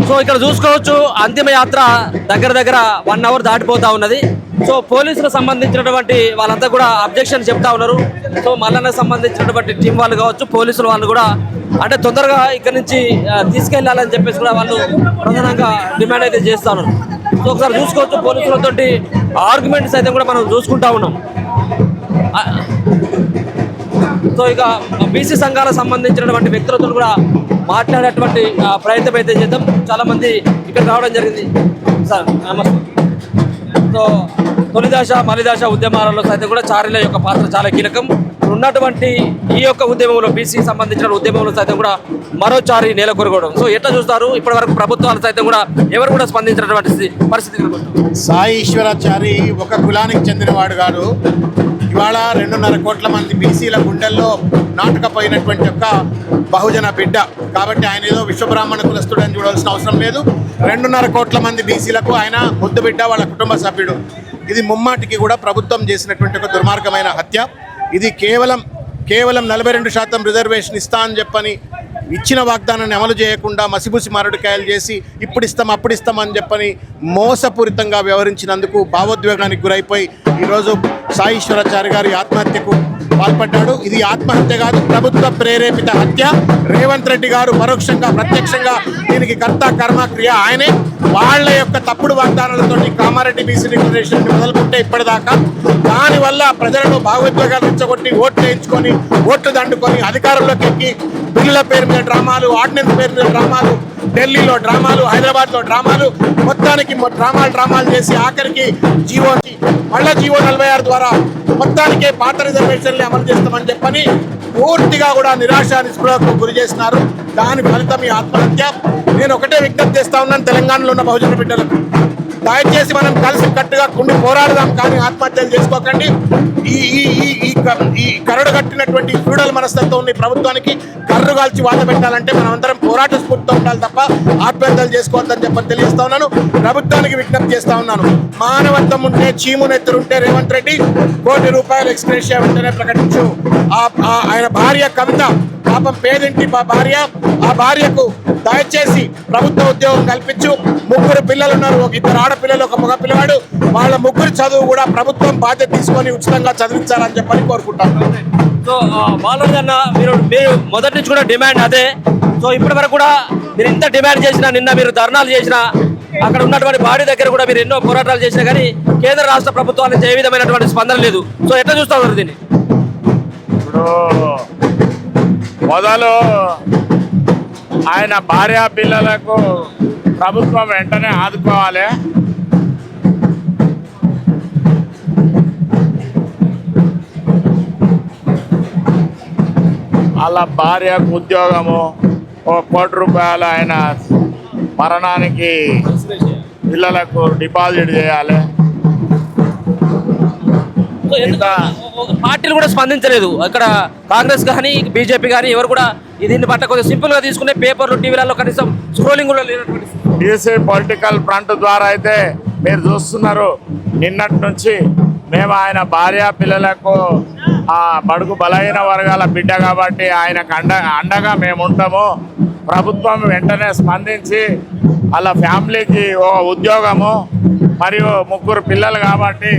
So ఇక్కడ చూసుకోవచ్చు అంతిమ యాత్ర దగ్గర దగ్గర 1 అవర్ దాటిపోతా ఉన్నది. సో పోలీసులకు సంబంధించినటువంటి వాళ్ళంతా కూడా అబ్జెక్షన్ చెప్తా ఉన్నారు. సో మల్లన్నకు సంబంధించినటువంటి టీం వాళ్ళు కావచ్చు, పోలీసుల వాళ్ళు కూడా అంటే తొందరగా ఇక్కడ నుంచి తీసుకెళ్లాలని చెప్పేసి కూడా వాళ్ళు ప్రధానంగా డిమాండ్ అయితే చేస్తా ఉన్నారు. సో ఒకసారి చూసుకోవచ్చు పోలీసులతో ఆర్గ్యుమెంట్స్ అయితే కూడా మనం చూసుకుంటా ఉన్నాం. సో ఇక బీసీ సంఘాలకు సంబంధించినటువంటి వ్యక్తులతో కూడా మాట్లాడేటువంటి ప్రయత్నం అయితే చేద్దాం. చాలా మంది ఇక్కడ రావడం జరిగింది. సార్ నమస్తే. సో తొలిదశ మలిదశ ఉద్యమాలలో సైతం కూడా చారీల యొక్క పాత్ర చాలా కీలకం. ఉన్నటువంటి ఈ యొక్క ఉద్యమంలో బీసీ సంబంధించిన ఉద్యమంలో సైతం కూడా మరో చారీ నెలకొరగడం. సో ఎట్లా చూస్తారు? ఇప్పటి వరకు ప్రభుత్వాలు సైతం కూడా ఎవరు కూడా స్పందించినటువంటి పరిస్థితి. సాయి ఈశ్వరాచారి ఒక కులానికి చెందినవాడు కాదు. ఇవాళ 2.5 కోట్ల మంది బీసీల గుండెల్లో నాటుకపోయినటువంటి ఒక బహుజన బిడ్డ. కాబట్టి ఆయన ఏదో విశ్వబ్రాహ్మణ కులస్తుడని చూడాల్సిన అవసరం లేదు. 2.5 కోట్ల మంది బీసీలకు ఆయన ముద్దు బిడ్డ, వాళ్ళ కుటుంబ సభ్యుడు. ఇది ముమ్మాటికి కూడా ప్రభుత్వం చేసినటువంటి ఒక దుర్మార్గమైన హత్య. ఇది కేవలం 42% రిజర్వేషన్ ఇస్తా అని చెప్పని ఇచ్చిన వాగ్దానాన్ని అమలు చేయకుండా మసిబుసి మారడికాయలు చేసి ఇప్పుడిస్తాం అప్పుడిస్తాం అని చెప్పని మోసపూరితంగా వ్యవహరించినందుకు భావోద్వేగానికి గురైపోయి ఈరోజు సాయి ఈశ్వరాచారి గారి ఆత్మహత్యకు పాల్పడ్డాడు. ఇది ఆత్మహత్య కాదు, ప్రభుత్వ ప్రేరేపిత హత్య. రేవంత్ రెడ్డి గారు పరోక్షంగా ప్రత్యక్షంగా దీనికి కర్త కర్మ క్రియ ఆయనే. వాళ్ళ యొక్క తప్పుడు వాగ్దానాలతో కామారెడ్డి బీసీ డిక్లరేషన్ మొదలుకుంటే ఇప్పటిదాకా దానివల్ల ప్రజలను భావోద్వేగాలు రెచ్చగొట్టి ఓట్లు వేయించుకొని ఓట్లు దండుకొని అధికారంలోకి ఎక్కి బిల్లుల పేరు మీద డ్రామాలు, ఆర్డినెన్స్ పేరు మీద డ్రామాలు, ఢిల్లీలో డ్రామాలు, హైదరాబాద్లో డ్రామాలు, మొత్తానికి డ్రామాలు చేసి ఆఖరికి జీవో 46 ద్వారా మొత్తానికే పాత రిజర్వేషన్లు అమలు చేస్తామని చెప్పని పూర్తిగా కూడా నిరాశ నిస్పృహకు గురి చేస్తున్నారు. దాని ఫలితం ఈ ఆత్మహత్య. నేను ఒకటే విజ్ఞప్తి చేస్తా ఉన్నాను తెలంగాణలో ఉన్న బహుజన బిడ్డలకు, దయచేసి మనం కలిసి కట్టుగా కుండి పోరాడదాం, కానీ ఆత్మహత్యలు చేసుకోకండి. ఈ కరడు కట్టినటువంటి ఫ్యూడల్ మనస్తత్వం ఉన్న ప్రభుత్వానికి కర్రు కాల్చి వాత పెట్టాలంటే మనం అందరం పోరాట స్ఫూర్తితో ఉండాలి తప్ప ఆత్మహత్యలు చేసుకోవద్దని చెప్పని తెలియజేస్తా ఉన్నాను. ప్రభుత్వానికి విజ్ఞప్తి చేస్తా ఉన్నాను, మానవత్వం ఉంటే చీమునెత్తురుంటే రేవంత్ రెడ్డి ₹1 కోటి ఎక్స్గ్రేషియా వెంటనే ప్రకటించు. ఆయన భార్య కవిత పాపం పేదింటి భార్య, ఆ భార్యకు దయచేసి ప్రభుత్వ ఉద్యోగం కల్పించు. 3 పిల్లలు ఉన్నారు, 2 ఆడపిల్లలు 1 మగ పిల్లవాడు. వాళ్ళ 3 చదువు కూడా ప్రభుత్వం బాధ్యత తీసుకొని ఉచితంగా చదివించాలని చెప్పని కోరుకుంటాను. సో బాలన్న మీరు మొదటి నుంచి కూడా డిమాండ్ అదే. సో ఇప్పటి వరకు కూడా మీరు ఇంత డిమాండ్ చేసినా, నిన్న మీరు ధర్నాలు చేసినా, అక్కడ ఉన్నటువంటి బాడీ దగ్గర కూడా మీరు ఎన్నో పోరాటాలు చేసినా కానీ కేంద్ర రాష్ట్ర ప్రభుత్వాల నుంచి ఏ విధమైనటువంటి స్పందన లేదు. సో ఎట్లా చూస్తా ఉన్నారు దీన్ని? ఇప్పుడు మొదలు ఆయన భార్య పిల్లలకు ప్రభుత్వం వెంటనే ఆదుకోవాలి. వాళ్ళ భార్యకు ఉద్యోగము ₹1 కోటి ఆయన మరణానికి పిల్లలకు డిపాజిట్ చేయాలి. పార్టీలు కూడా స్పందించలేదు. అక్కడ కాంగ్రెస్ కానీ బీజేపీ కానీ ఎవరు కూడా దీన్ని పట్ల కొంచెం సింపుల్ గా తీసుకునే పేపర్లు టీవీలలో కనీసం స్క్రోలింగ్ కూడా లేనటువంటి బీసీ పొలిటికల్ ఫ్రంట్ ద్వారా అయితే మీరు చూస్తున్నారు. నిన్నటి నుంచి మేము ఆయన భార్య పిల్లలకు ఆ బడుగు బలహీన వర్గాల బిడ్డ కాబట్టి ఆయనకు అండగా మేము ఉంటాము. ప్రభుత్వం వెంటనే స్పందించి వాళ్ళ ఫ్యామిలీకి ఉద్యోగము మరియు 3 పిల్లలు కాబట్టి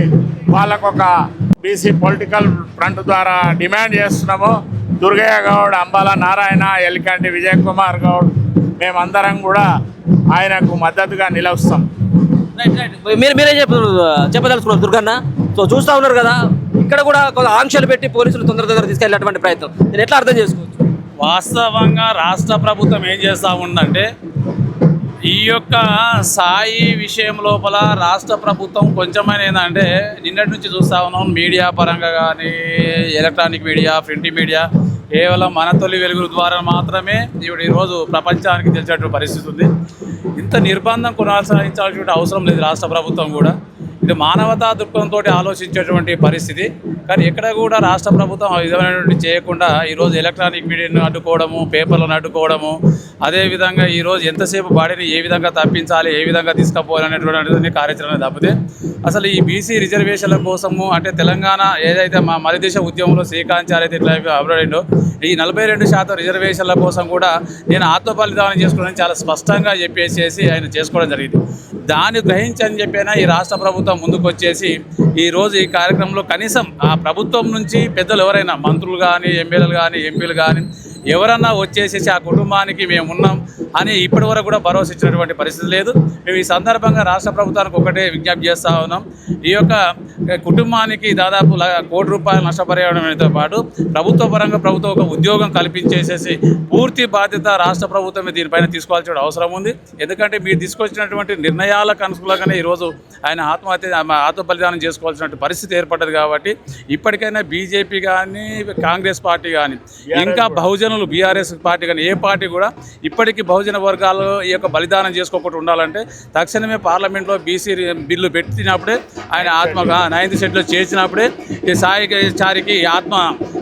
వాళ్ళకొక బీసీ పొలిటికల్ ఫ్రంట్ ద్వారా డిమాండ్ చేస్తున్నాము. దుర్గయ్య గౌడ్, అంబాల నారాయణ, ఎలికంటి విజయ్ కుమార్ గౌడ్ మేమందరం కూడా ఆయనకు మద్దతుగా నిలుస్తాం. మీరే చెప్పదలుచుకున్నారు దుర్గన్న. సో చూస్తూ ఉన్నారు కదా, ఇక్కడ కూడా కొంత ఆంక్షలు పెట్టి పోలీసులు తొందర తీసుకెళ్ళేటువంటి ప్రయత్నం నేను ఎట్లా అర్థం చేసుకోవచ్చు? వాస్తవంగా రాష్ట్ర ప్రభుత్వం ఏం చేస్తూ ఉందంటే ఈ యొక్క సాయి విషయం లోపల రాష్ట్ర ప్రభుత్వం కొంచెమైనా ఏంటంటే నిన్నటి నుంచి చూస్తూ ఉన్నాం, మీడియా పరంగా కానీ ఎలక్ట్రానిక్ మీడియా, ప్రింట్ మీడియా కేవలం మన తొలి వెలుగుల ద్వారా మాత్రమే ఈరోజు ప్రపంచానికి తెలిసేటువంటి పరిస్థితి ఉంది. ఇంత నిర్బంధం కొనసాగించాల్సిన అవసరం లేదు రాష్ట్ర ప్రభుత్వం కూడా. ఇది మానవతా దృక్పథంతో ఆలోచించేటువంటి పరిస్థితి. కానీ ఎక్కడ కూడా రాష్ట్ర ప్రభుత్వం ఆ విధమైనటువంటి చేయకుండా ఈరోజు ఎలక్ట్రానిక్ మీడియాను అడ్డుకోవడము, పేపర్లను అడ్డుకోవడము, అదేవిధంగా ఈరోజు ఎంతసేపు బాడీని ఏ విధంగా తప్పించాలి, ఏ విధంగా తీసుకుపోవాలనేటువంటి కార్యాచరణ తప్పితే అసలు ఈ బీసీ రిజర్వేషన్ల కోసము అంటే తెలంగాణ ఏదైతే మా మలిదేశ ఉద్యమంలో శ్రీకాంత్ అయితే ఇట్లా అభివృద్ధి ఈ 42% రిజర్వేషన్ల కోసం కూడా నేను ఆత్మబలిదానం చేసుకోవడం చాలా స్పష్టంగా చెప్పేసి ఆయన చేసుకోవడం జరిగింది. దాన్ని గ్రహించని చెప్పినా ఈ రాష్ట్ర ప్రభుత్వం ముందుకు వచ్చేసి ఈరోజు ఈ కార్యక్రమంలో కనీసం ఆ ప్రభుత్వం నుంచి పెద్దలు ఎవరైనా మంత్రులు కానీ, ఎమ్మెల్యేలు కానీ, ఎంపీలు కానీ ఎవరన్నా వచ్చేసేసి ఆ కుటుంబానికి మేము ఉన్నాం అని ఇప్పటి వరకు కూడా భరోసా ఇచ్చినటువంటి పరిస్థితి లేదు. మేము ఈ సందర్భంగా రాష్ట్ర ప్రభుత్వానికి ఒకటే విజ్ఞప్తి చేస్తూ ఉన్నాం. ఈ యొక్క కుటుంబానికి దాదాపు ₹1 కోటి నష్టపరిహారంతో పాటు ప్రభుత్వ పరంగా ప్రభుత్వం ఒక ఉద్యోగం కల్పించేసేసి పూర్తి బాధ్యత రాష్ట్ర ప్రభుత్వమే దీనిపైన తీసుకోవాల్సిన అవసరం ఉంది. ఎందుకంటే మీరు తీసుకొచ్చినటువంటి నిర్ణయాలకు అనుకూలంగానే ఈరోజు ఆయన ఆత్మ బలిదానం చేసుకోవాల్సిన పరిస్థితి ఏర్పడ్డది. కాబట్టి ఇప్పటికైనా బీజేపీ కానీ, కాంగ్రెస్ పార్టీ కానీ, ఇంకా బహుజనులు బీఆర్ఎస్ పార్టీ కానీ ఏ పార్టీ కూడా ఇప్పటికీ బహుజన వర్గాలు ఈ యొక్క బలిదానం చేసుకోకుండా ఉండాలంటే తక్షణమే పార్లమెంట్లో బీసీ బిల్లు పెట్టినప్పుడే ఆయన ఆత్మగా 9th షెడ్యూల్లో చేర్చినప్పుడే ఈ సాయిచారికి ఆత్మ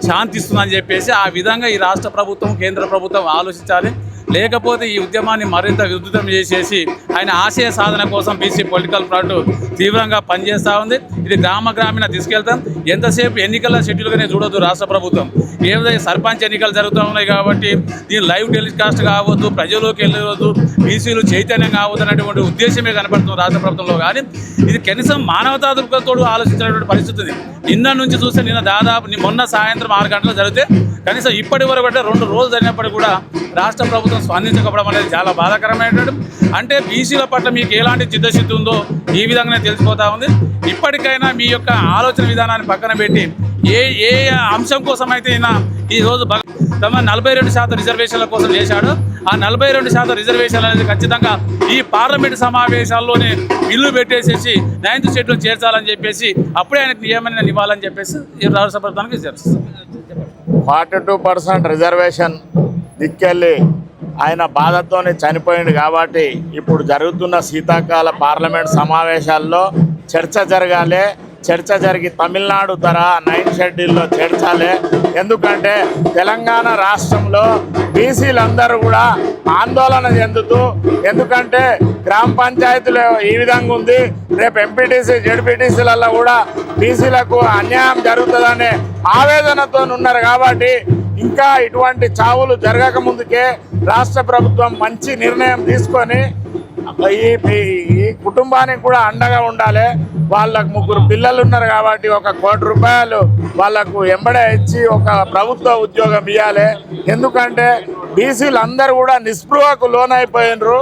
శాంతిస్తుందని చెప్పేసి ఆ విధంగా ఈ రాష్ట్ర ప్రభుత్వం, కేంద్ర ప్రభుత్వం ఆలోచించాలి. లేకపోతే ఈ ఉద్యమాన్ని మరింత విస్తృతం చేసేసి ఆయన ఆశయ సాధన కోసం బీసీ పొలిటికల్ ఫ్రంట్ తీవ్రంగా పనిచేస్తూ ఉంది. ఇది గ్రామీణ తీసుకెళ్తాం. ఎంతసేపు ఎన్నికల షెడ్యూల్గానే చూడొద్దు రాష్ట్ర ప్రభుత్వం. ఏదైతే సర్పంచ్ ఎన్నికలు జరుగుతూ ఉన్నాయి కాబట్టి దీని లైవ్ టెలికాస్ట్ కావద్దు, ప్రజల్లోకి వెళ్ళవద్దు, బీసీలు చైతన్యం కావద్దు అనేటువంటి ఉద్దేశమే కనపడుతుంది రాష్ట్ర ప్రభుత్వంలో. కానీ ఇది కనీసం మానవతా దృక్పథంతో ఆలోచించినటువంటి పరిస్థితి ఉంది. నిన్న నుంచి చూస్తే దాదాపు మొన్న సాయంత్రం 6 గంటలు జరిగితే కనీసం ఇప్పటి వరకు అంటే 2 రోజులు జరిగినప్పటికీ కూడా రాష్ట్ర ప్రభుత్వం స్పందించకపోవడం అనేది చాలా బాధాకరమైనటువంటి. అంటే బీసీల పట్ల మీకు ఎలాంటి చిత్తశుద్ధి ఉందో ఈ విధంగానే తెలిసిపోతూ ఉంది. ఇప్పటికైనా మీ యొక్క ఆలోచన విధానాన్ని పక్కన పెట్టి ఏ అంశం కోసం అయితే ఈరోజు తమ 42% రిజర్వేషన్ల కోసం చేశాడు, ఆ 42% రిజర్వేషన్లు అనేది ఖచ్చితంగా ఈ పార్లమెంటు సమావేశాల్లోనే బిల్లు పెట్టేసేసి 9th షెడ్యూల్ చేర్చాలని చెప్పేసి అప్పుడే ఆయనకు నియమనం ఇవ్వాలని చెప్పేసి ఈ రాష్ట్ర ప్రభుత్వానికి చేరుస్తుంది. 42% రిజర్వేషన్ దిక్కెళ్ళి ఆయన బాధతోనే చనిపోయింది. కాబట్టి ఇప్పుడు జరుగుతున్న శీతాకాల పార్లమెంట్ సమావేశాల్లో చర్చ జరగాలి. చర్చ జరిగి తమిళనాడు తర 9th షెడ్యూల్లో చేర్చాలి. ఎందుకంటే తెలంగాణ రాష్ట్రంలో బీసీలందరూ కూడా ఆందోళన చెందుతూ, ఎందుకంటే గ్రామ పంచాయతీలు ఈ విధంగా ఉంది, రేపు ఎంపీటీసీ జెడ్పీటీసీలలో కూడా బీసీలకు అన్యాయం జరుగుతుందనే ఆవేదనతో ఉన్నారు. కాబట్టి ఇంకా ఇటువంటి చావులు జరగక ముందుకే రాష్ట్ర ప్రభుత్వం మంచి నిర్ణయం తీసుకొని ఈ కుటుంబానికి కూడా అండగా ఉండాలి. వాళ్ళకు 3 పిల్లలు ఉన్నారు కాబట్టి ₹1 కోటి వాళ్ళకు ఎంబడే ఇచ్చి ఒక ప్రభుత్వ ఉద్యోగం ఇవ్వాలి. ఎందుకంటే బీసీలు అందరూ కూడా నిస్పృహకు లోనైపోయినరు.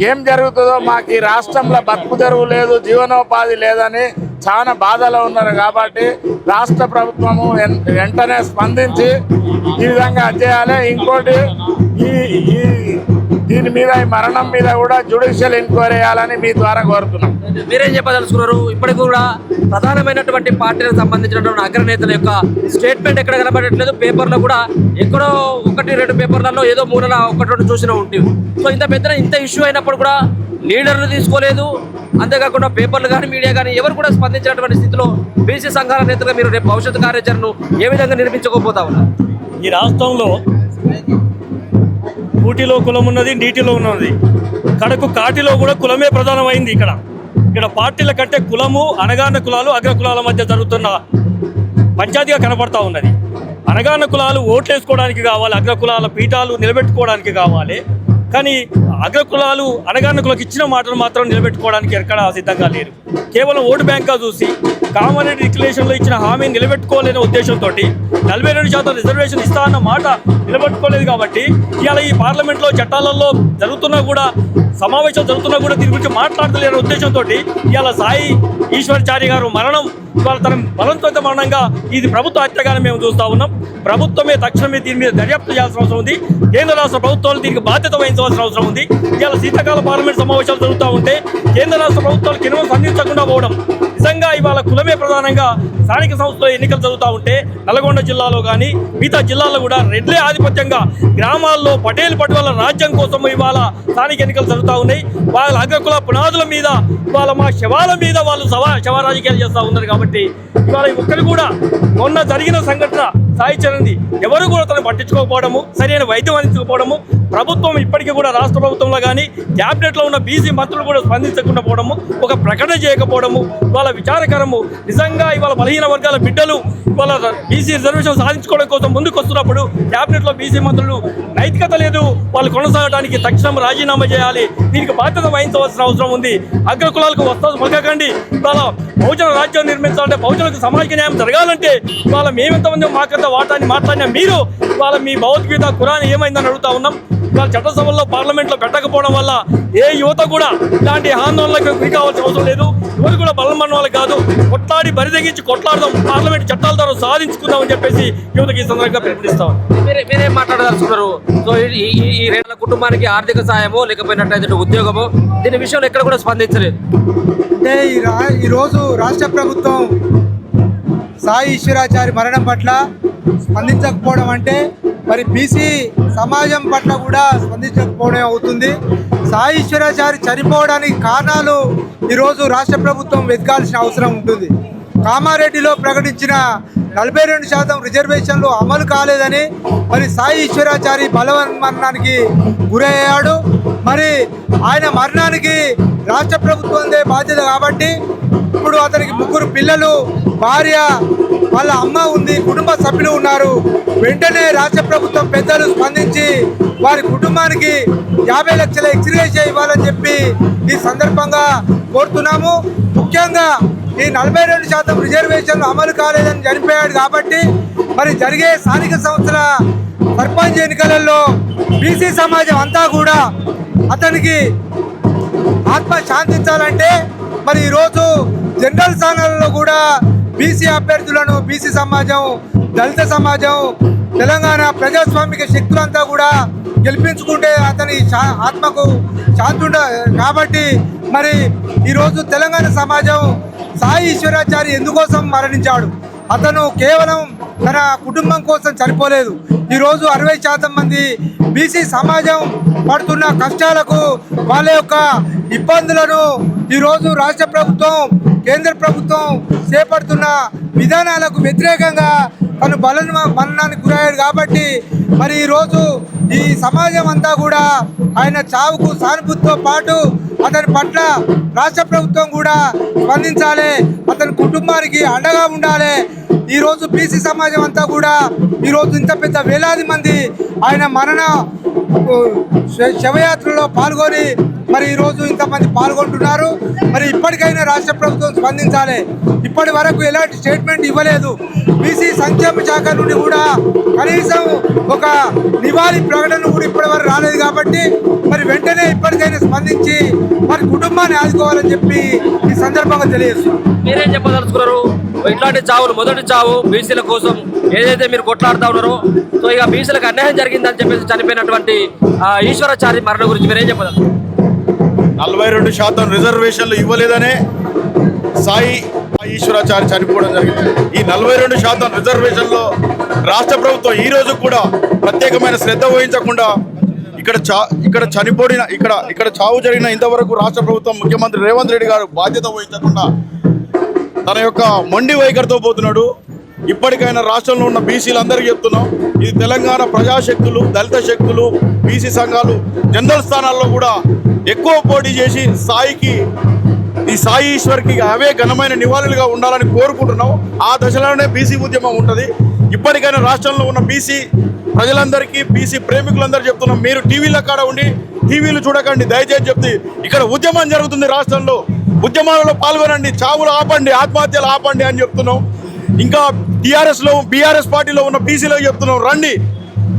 ఏం జరుగుతుందో మాకు ఈ రాష్ట్రంలో బతుకు తెరువు లేదు, జీవనోపాధి లేదని చాలా బాధలో ఉన్నారు. కాబట్టి రాష్ట్ర ప్రభుత్వము వెంటనే స్పందించి ఈ విధంగా చేయాలి. ఇంకోటి దీని మీద ఈ మరణం మీద కూడా జ్యుడిషియల్ ఎంక్వైరీ చేయాలని మీ ద్వారా కోరుతున్నాం. మీరేం చెప్పదలుచుకున్నారు? ఇప్పటికి కూడా ప్రధానమైనటువంటి పార్టీలకు సంబంధించినటువంటి అగ్రనేతల యొక్క స్టేట్మెంట్ ఎక్కడ కనబడట్లేదు. పేపర్లో కూడా ఎక్కడో 1-2 పేపర్లలో ఏదో మూలన 1-2 చూసినా ఉంటుంది. సో ఇంత ఇష్యూ అయినప్పుడు కూడా లీడర్లు తీసుకోలేదు. అంతేకాకుండా పేపర్లు కానీ, మీడియా కానీ ఎవరు కూడా స్పందించినటువంటి స్థితిలో బీసీ సంఘాల నేతగా మీరు రేపు భవిష్యత్తు కార్యాచరణను ఏ విధంగా నిర్మించుకోపోతా ఉన్నారు? ఈ రాష్ట్రంలో కూటిలో కులం ఉన్నది, నీటిలో ఉన్నది, కడకు కాటిలో కూడా కులమే ప్రధానమైంది. ఇక్కడ పార్టీల కంటే కులము, అనగాన కులాలు, అగ్ర కులాల మధ్య జరుగుతున్న పంచాయతీగా కనపడతా ఉన్నది. అనగాన కులాలు ఓట్లు వేసుకోవడానికి కావాలి, అగ్ర కులాల పీఠాలు నిలబెట్టుకోవడానికి కావాలి. కానీ అగ్ర కులాలు అనగాన కులకు ఇచ్చిన మాటలు మాత్రం నిలబెట్టుకోవడానికి ఎక్కడ సిద్ధంగా లేరు. కేవలం ఓటు బ్యాంక్గా చూసి కామన్ డిక్లరేషన్లో ఇచ్చిన హామీని నిలబెట్టుకోలేని ఉద్దేశంతో 42% రిజర్వేషన్ ఇస్తా అన్న మాట నిలబెట్టుకోలేదు. కాబట్టి ఇవాళ ఈ పార్లమెంట్లో చట్టాలలో సమావేశాలు జరుగుతున్నా కూడా దీని గురించి మాట్లాడలేని ఉద్దేశంతో ఇవాళ సాయి ఈశ్వరాచారి గారు మరణం ఇవాళ తన బలవంతమైన మరణంగా ఇది ప్రభుత్వ హత్యగానే మేము చూస్తూ ఉన్నాం. ప్రభుత్వమే తక్షణమే దీని మీద దర్యాప్తు చేయాల్సిన అవసరం ఉంది. కేంద్ర రాష్ట్ర ప్రభుత్వాలు దీనికి బాధ్యత వహించవలసిన అవసరం ఉంది. ఇవాళ శీతాకాల పార్లమెంట్ సమావేశాలు జరుగుతూ ఉంటే కేంద్ర రాష్ట్ర ప్రభుత్వాలు కింద స్పందించకుండా పోవడం, నిజంగా ఇవాళ కులమే ప్రధానంగా స్థానిక సంస్థల ఎన్నికలు జరుగుతూ ఉంటే నల్గొండ జిల్లాలో కానీ మిగతా జిల్లాల్లో కూడా రెడ్లే ఆధిపత్యంగా గ్రామాల్లో పటేల్ పట్టువల రాజ్యం కోసం ఇవాళ స్థానిక ఎన్నికలు జరుగుతూ ఉన్నాయి. వాళ్ళ అగ్రకుల పునాదుల మీద ఇవాళ మా శవాల మీద వాళ్ళు శవ రాజకీయాలు చేస్తూ ఉన్నారు. కాబట్టి ఇవాళ ఒక్కరు కూడా మొన్న జరిగిన సంఘటన సాయి చరణ్ది ఎవరు కూడా తను పట్టించుకోకపోవడము, సరైన వైద్యం అందించకపోవడము, ప్రభుత్వం ఇప్పటికీ కూడా రాష్ట్ర ప్రభుత్వంలో కానీ క్యాబినెట్లో ఉన్న బీసీ మంత్రులు కూడా స్పందించకుండా పోవడము, ఒక ప్రకటన చేయకపోవడము ఇవాళ విచారకరము. నిజంగా ఇవాళ బలహీన వర్గాల బిడ్డలు ఇవాళ బీసీ రిజర్వేషన్ సాధించుకోవడం కోసం ముందుకు వస్తున్నప్పుడు క్యాబినెట్లో బీసీ మంత్రులు నైతికత లేదు, వాళ్ళు కొనసాగడానికి తక్షణం రాజీనామా చేయాలి, దీనికి బాధ్యత వహించవలసిన అవసరం ఉంది. అగ్రకులాలకు వస్తుంది మొలకండి. ఇవాళ బహుజన రాజ్యం నిర్మించాలంటే, బహుజనులకు సామాజిక న్యాయం జరగాలంటే ఇవాళ మేమెంతమంది మాకంత వాటాన్ని మాట్లాడినా మీరు ఇవాళ మీ భగవద్గీత ఖురాన్ ఏమైందని అడుగుతా ఉన్నాం. ఇవాళ చట్టసభల్లో పార్లమెంట్లో పెట్టకపోవడం వల్ల ఏ యువత కూడా ఇలాంటి ఆందోళనలకు గురి కావాల్సిన అవసరం లేదు. యువత కూడా బలం మన వాళ్ళు కాదు, కొట్లాడి బరిదగించి కొట్లాడదాం, పార్లమెంట్ చట్టాల ద్వారా సాధించుకుందాం అని చెప్పేసి యువతకి ఈ సందర్భంగా పిలుపునిస్తాం. మీరేం మాట్లాడదలుచుకున్నారు? సో ఈ రెండుల కుటుంబానికి ఆర్థిక సాయమో లేకపోయినట్లయితే ఉద్యోగమో దీని విషయంలో ఎక్కడ కూడా స్పందించలేదు. అంటే ఈరోజు రాష్ట్ర ప్రభుత్వం సాయి ఈశ్వరాచారి మరణం పట్ల స్పందించకపోవడం అంటే మరి బీసీ సమాజం పట్ల కూడా స్పందించకపోవడం అవుతుంది. సాయి ఈశ్వరాచారి చనిపోవడానికి కారణాలు ఈరోజు రాష్ట్ర ప్రభుత్వం వెతకాల్సిన అవసరం ఉంటుంది. కామారెడ్డిలో ప్రకటించిన 42% రిజర్వేషన్లు అమలు కాలేదని మరి సాయి ఈశ్వరాచారి బలవన్మరణానికి గురయ్యాడు. మరి ఆయన మరణానికి రాష్ట్ర ప్రభుత్వందే బాధ్యత కాబట్టి ఇప్పుడు అతనికి 3 పిల్లలు, భార్య, వాళ్ళ అమ్మ ఉంది, కుటుంబ సభ్యులు ఉన్నారు. వెంటనే రాష్ట్ర ప్రభుత్వం పెద్దలు స్పందించి వారి కుటుంబానికి 50 లక్షల ఎక్స్గ్రేషియా ఇవ్వాలని చెప్పి ఈ సందర్భంగా కోరుతున్నాము. ముఖ్యంగా ఈ 42% రిజర్వేషన్లు అమలు కాలేదని చనిపోయాడు కాబట్టి మరి జరిగే స్థానిక సంస్థల సర్పంచ్ ఎన్నికలలో బీసీ సమాజం అంతా కూడా అతనికి ఆత్మ శాంతించాలంటే మరి ఈరోజు జనరల్ స్థానాలలో కూడా బీసీ అభ్యర్థులను బీసీ సమాజం, దళిత సమాజం, తెలంగాణ ప్రజాస్వామిక శక్తులంతా కూడా గెలిపించుకుంటే అతని ఆత్మకు శాంతి ఉండ కాబట్టి మరి ఈరోజు తెలంగాణ సమాజం సాయి ఈశ్వరాచారి ఎందుకోసం మరణించాడు? అతను కేవలం తన కుటుంబం కోసం చనిపోలేదు. ఈరోజు 60% మంది బీసీ సమాజం పడుతున్న కష్టాలకు, వాళ్ళ యొక్క ఇబ్బందులను ఈరోజు రాష్ట్ర ప్రభుత్వం, కేంద్ర ప్రభుత్వం చేపడుతున్న విధానాలకు వ్యతిరేకంగా తను మరణానికి గురయ్యాడు కాబట్టి మరి ఈరోజు ఈ సమాజం అంతా కూడా ఆయన చావుకు సానుభూతితో పాటు అతని పట్ల రాష్ట్ర ప్రభుత్వం కూడా స్పందించాలి, అతని కుటుంబానికి అండగా ఉండాలి. ఈరోజు బీసీ సమాజం అంతా కూడా ఈరోజు ఇంత పెద్ద వేలాది మంది ఆయన మరణ శవయాత్రలో పాల్గొని మరి ఈరోజు ఇంతమంది పాల్గొంటున్నారు. మరి ఇప్పటికైనా రాష్ట్ర ప్రభుత్వం స్పందించాలి. ఇప్పటి వరకు ఎలాంటి స్టేట్మెంట్ ఇవ్వలేదు. బీసీ సంక్షేమ శాఖ నుండి కూడా కనీసం ఒక నివాళి ప్రకటన కూడా ఇప్పటి వరకు రాలేదు కాబట్టి మరి వెంటనే ఇప్పటికైనా స్పందించి మరి కుటుంబాన్ని ఆదుకోవాలని చెప్పి ఈ సందర్భంగా తెలియజేస్తున్నాం. మీరేం చెప్పదలుచుకున్నారు? ఇట్లాంటి చావులు, మొదటి చావు బీసీల కోసం ఏదైతే మీరు కొట్లాడుతా ఉన్నారో, సో ఇక బీసీలకు అన్యాయం జరిగిందని చెప్పేసి చనిపోయినటువంటి ఈశ్వరాచారి మరణం గురించి మీరేం చెప్పదలుచుకున్నారు? 42% రిజర్వేషన్లు ఇవ్వలేదనే సాయి ఈశ్వరాచారి చనిపోవడం జరిగింది. ఈ 42% రిజర్వేషన్లో రాష్ట్ర ప్రభుత్వం ఈ రోజు కూడా ప్రత్యేకమైన శ్రద్ధ వహించకుండా ఇక్కడ చావు జరిగిన ఇంతవరకు రాష్ట్ర ప్రభుత్వం, ముఖ్యమంత్రి రేవంత్ రెడ్డి గారు బాధ్యత వహించకుండా తన యొక్క మొండి వైఖరితో పోతున్నాడు. ఇప్పటికైనా రాష్ట్రంలో ఉన్న బీసీలందరికీ చెప్తున్నాం, ఇది తెలంగాణ ప్రజాశక్తులు, దళిత శక్తులు, బీసీ సంఘాలు జనరల్ స్థానాల్లో కూడా ఎక్కువ పోటీ చేసి ఈ సాయి ఈశ్వర్కి అవే ఘనమైన నివాళులుగా ఉండాలని కోరుకుంటున్నాం. ఆ దశలోనే బీసీ ఉద్యమం ఉంటుంది. ఇప్పటికైనా రాష్ట్రంలో ఉన్న బీసీ ప్రజలందరికీ, బీసీ ప్రేమికులందరూ చెప్తున్నాం, మీరు టీవీల కాడ ఉండి టీవీలు చూడకండి, దయచేసి చెప్తే ఇక్కడ ఉద్యమం జరుగుతుంది. రాష్ట్రంలో ఉద్యమాలలో పాల్గొనండి, చావులు ఆపండి, ఆత్మహత్యలు ఆపండి అని చెప్తున్నాం. ఇంకా బీఆర్ఎస్ పార్టీలో ఉన్న బీసీలకు చెప్తున్నాం, రండి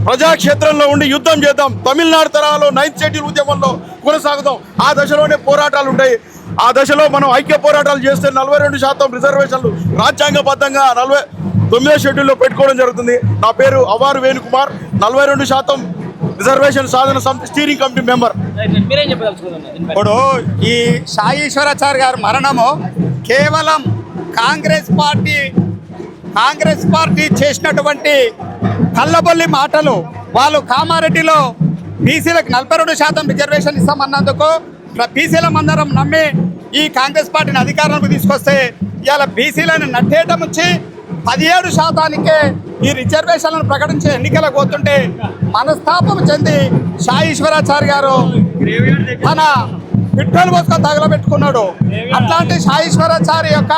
ప్రజాక్షేత్రంలో ఉండి యుద్ధం చేద్దాం. తమిళనాడు తరహాలో 9th షెడ్యూల్ ఉద్యమంలో కొనసాగుతాం. ఆ దశలోనే పోరాటాలు ఉంటాయి. ఆ దశలో మనం ఐక్య పోరాటాలు చేస్తే 42% రిజర్వేషన్లు రాజ్యాంగబద్ధంగా 49వ షెడ్యూల్లో పెట్టుకోవడం జరుగుతుంది. నా పేరు అవారు వేణుకుమార్. 42% రిజర్వేషన్ సాధన సమితి స్టీరింగ్ కమిటీ మెంబర్. మీరేం చెప్పదలుచుకున్నారు? ఇప్పుడు ఈ సాయి ఈశ్వరాచారి గారి మరణము కేవలం కాంగ్రెస్ పార్టీ చేసినటువంటి కళ్ళబొల్లి మాటలు. వాళ్ళు కామారెడ్డిలో బీసీలకు 42% రిజర్వేషన్ ఇస్తామన్నందుకు బీసీల మందరం నమ్మి ఈ కాంగ్రెస్ పార్టీని అధికారంలోకి తీసుకొస్తే ఇవాళ బీసీలను నట్టేయడం వచ్చి 17%కే ఈ రిజర్వేషన్లను ప్రకటించే ఎన్నికలకు పోతుంటే మనస్తాపం చెంది సాయి ఈశ్వరాచారి గారు తన పిట్టలు పోసుకొని తగలబెట్టుకున్నాడు. అట్లాంటి సాయి ఈశ్వరాచారి యొక్క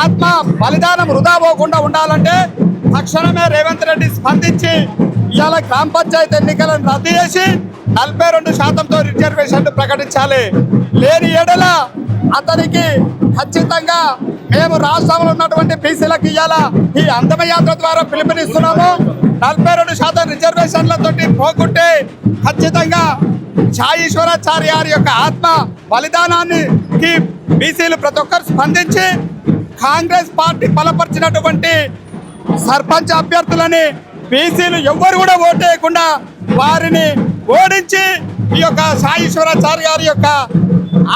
ఆత్మ బలిదానం వృధా పోకుండా ఉండాలంటే తక్షణమే రేవంత్ రెడ్డి స్పందించి ఇవాళ గ్రామ పంచాయతీ ఎన్నికలను రద్దు చేసి 42%తో రిజర్వేషన్లు ప్రకటించాలి. లేని ఎడల అతనికి ఖచ్చితంగా మేము రాష్ట్రంలో ఉన్నటువంటి బీసీలకు ఇవాళ ఈ అందమయాత్ర ద్వారా పిలుపునిస్తున్నాము. 42% రిజర్వేషన్లతో పోకుంటే ఖచ్చితంగా సాయి ఈశ్వరాచారి గారి యొక్క ఆత్మ బలిదానానికి బీసీలు ప్రతి ఒక్కరు స్పందించి కాంగ్రెస్ పార్టీ బలపరిచినటువంటి సర్పంచ్ అభ్యర్థులని బీసీలు ఎవ్వరు కూడా ఓటేయకుండా వారిని ఓడించి ఈ యొక్క సాయి ఈశ్వరాచారి గారి యొక్క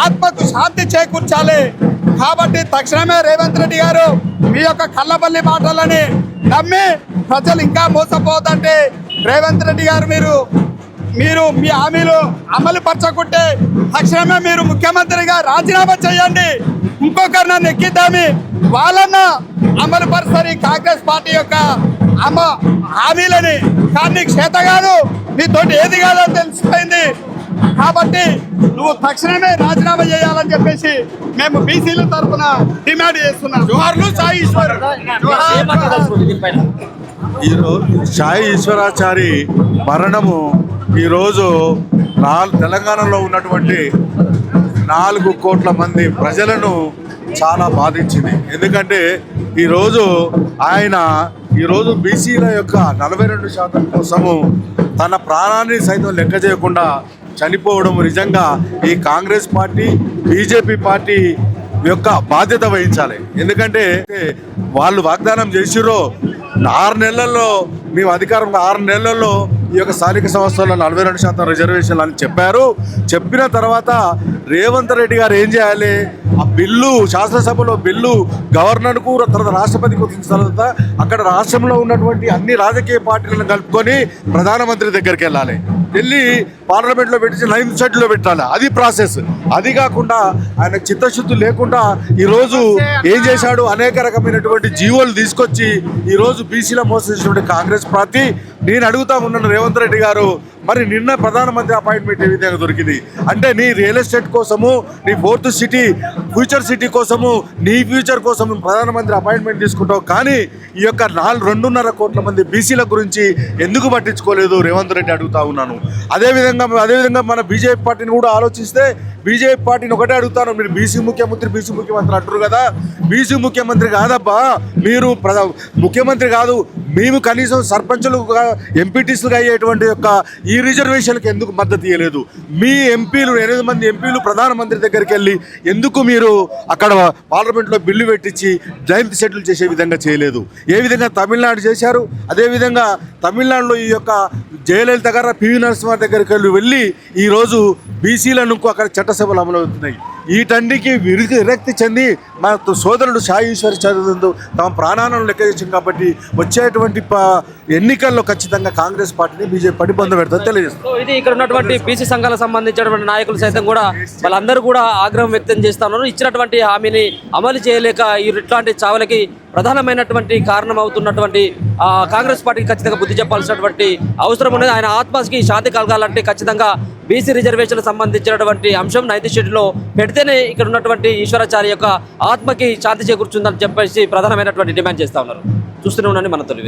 ఆత్మకు శాంతి చేకూర్చాలి. కాబట్టి తక్షణమే రేవంత్ రెడ్డి గారు మీ యొక్క కళ్ళబల్లి మాటలని నమ్మి ప్రజలు ఇంకా మోసపోతుంటే రేవంత్ రెడ్డి గారు మీరు మీ హామీలు అమలు పరచకుంటే తక్షణమే మీరు ముఖ్యమంత్రిగా రాజీనామా చేయండి. ఇంకొకరిని నెక్కిద్దామి వాళ్ళన్న అమలు పరుస్తారు కాంగ్రెస్ పార్టీ యొక్క హామీలని. కానీ చేత కాదు, మీతోటి ఏది కాదో తెలిసిపోయింది. కాబట్టి నువ్వు తక్షణమే రాజీనామా చేయాలని చెప్పేసి మేము బీసీల తరఫున డిమాండ్ చేస్తున్నాం. జోహార్లు సాయి ఈశ్వర్. ఈరోజు సాయి ఈశ్వరాచారి మరణము ఈరోజు తెలంగాణలో ఉన్నటువంటి 4 కోట్ల మంది ప్రజలను చాలా బాధించింది. ఎందుకంటే ఈరోజు బీసీల యొక్క 42% కోసము తన ప్రాణాన్ని సైతం లెక్క చేయకుండా చనిపోవడం నిజంగా ఈ కాంగ్రెస్ పార్టీ బీజేపీ పార్టీ యొక్క బాధ్యత వహించాలి. ఎందుకంటే వాళ్ళు వాగ్దానం చేసిరో 6 నెలల్లో మేము అధికారంలో 6 నెలల్లో ఈ యొక్క స్థానిక సంస్థల్లో 42% రిజర్వేషన్లు అని చెప్పిన తర్వాత రేవంత్ రెడ్డి గారు ఏం చేయాలి? ఆ బిల్లు శాసనసభలో బిల్లు గవర్నర్కు తర్వాత రాష్ట్రపతికి వచ్చిన తర్వాత అక్కడ రాష్ట్రంలో ఉన్నటువంటి అన్ని రాజకీయ పార్టీలను కలుపుకొని ప్రధానమంత్రి దగ్గరికి వెళ్ళి పార్లమెంట్లో పెట్టి 9th షెడ్యూల్లో పెట్టాలి. అది ప్రాసెస్. అది కాకుండా ఆయన చిత్తశుద్ధి లేకుండా ఈరోజు ఏం చేశాడు? అనేక రకమైనటువంటి జీవోలు తీసుకొచ్చి ఈరోజు బీసీల మోసం చేసినటువంటి కాంగ్రెస్ పార్టీ. నేను అడుగుతా ఉన్నాను రేవంత్ రెడ్డి గారు, మరి నిన్న ప్రధానమంత్రి అపాయింట్మెంట్ ఏ విధంగా దొరికింది? అంటే నీ రియల్ ఎస్టేట్ కోసము, నీ 4th సిటీ ఫ్యూచర్ సిటీ కోసము, నీ ఫ్యూచర్ కోసము ప్రధానమంత్రి అపాయింట్మెంట్ తీసుకుంటావు. కానీ ఈ యొక్క 2.5 కోట్ల మంది బీసీల గురించి ఎందుకు పట్టించుకోలేదు రేవంత్ రెడ్డి అడుగుతా ఉన్నాను. అదేవిధంగా మన బీజేపీ పార్టీని కూడా ఆలోచిస్తే బీజేపీ పార్టీని ఒకటే అడుగుతాను, మీరు బీసీ ముఖ్యమంత్రి అంటారు కదా, బీసీ ముఖ్యమంత్రి కాదబ్బా, మీరు ముఖ్యమంత్రి కాదు, మేము కనీసం సర్పంచులు ఎంపీటీసీలుగా అయ్యేటువంటి యొక్క ఈ రిజర్వేషన్కి ఎందుకు మద్దతు ఇవ్వలేదు? మీ ఎంపీలు 8 మంది ఎంపీలు ప్రధానమంత్రి దగ్గరికి వెళ్ళి ఎందుకు మీరు అక్కడ పార్లమెంట్లో బిల్లు పెట్టించి 9th షెడ్యూల్ చేసే విధంగా చేయలేదు? ఏ విధంగా తమిళనాడు చేశారు, అదేవిధంగా తమిళనాడులో ఈ యొక్క జయలలిత గారు పివి నరసింహ దగ్గరికి వెళ్ళి ఈరోజు బీసీలను అక్కడ చట్టసభలు అమలవుతున్నాయి. వీటన్నిటికీ విరక్తి చెంది మా సోదరుడు సాయి ఈశ్వర్ చదువు తమ ప్రాణాలను లెక్క చేసింది. కాబట్టి వచ్చేటువంటి ఎన్నికల్లో ఖచ్చితంగా కాంగ్రెస్ పార్టీని బీజేపీ పార్టీ పొంద పెడతారు తెలియజేస్తారు. ఇది ఇక్కడ ఉన్నటువంటి బీసీ సంఘాలకు సంబంధించినటువంటి నాయకులు సైతం కూడా వాళ్ళందరూ కూడా ఆగ్రహం వ్యక్తం చేస్తా ఉన్నారు. ఇచ్చినటువంటి హామీని అమలు చేయలేక ఇట్లాంటి చావులకి ప్రధానమైనటువంటి కారణం అవుతున్నటువంటి కాంగ్రెస్ పార్టీకి ఖచ్చితంగా బుద్ధి చెప్పాల్సినటువంటి అవసరం ఉన్నది. ఆయన ఆత్మకి శాంతి కలగాలంటే ఖచ్చితంగా బీసీ రిజర్వేషన్లకు సంబంధించినటువంటి అంశం 9th షెడ్యూల్లో పెడితేనే ఇక్కడ ఉన్నటువంటి ఈశ్వరాచారి యొక్క ఆత్మకి శాంతి చేకూర్చుందని చెప్పేసి ప్రధానమైనటువంటి డిమాండ్ చేస్తా ఉన్నారు. చూస్తూనే ఉండండి మన తొలి.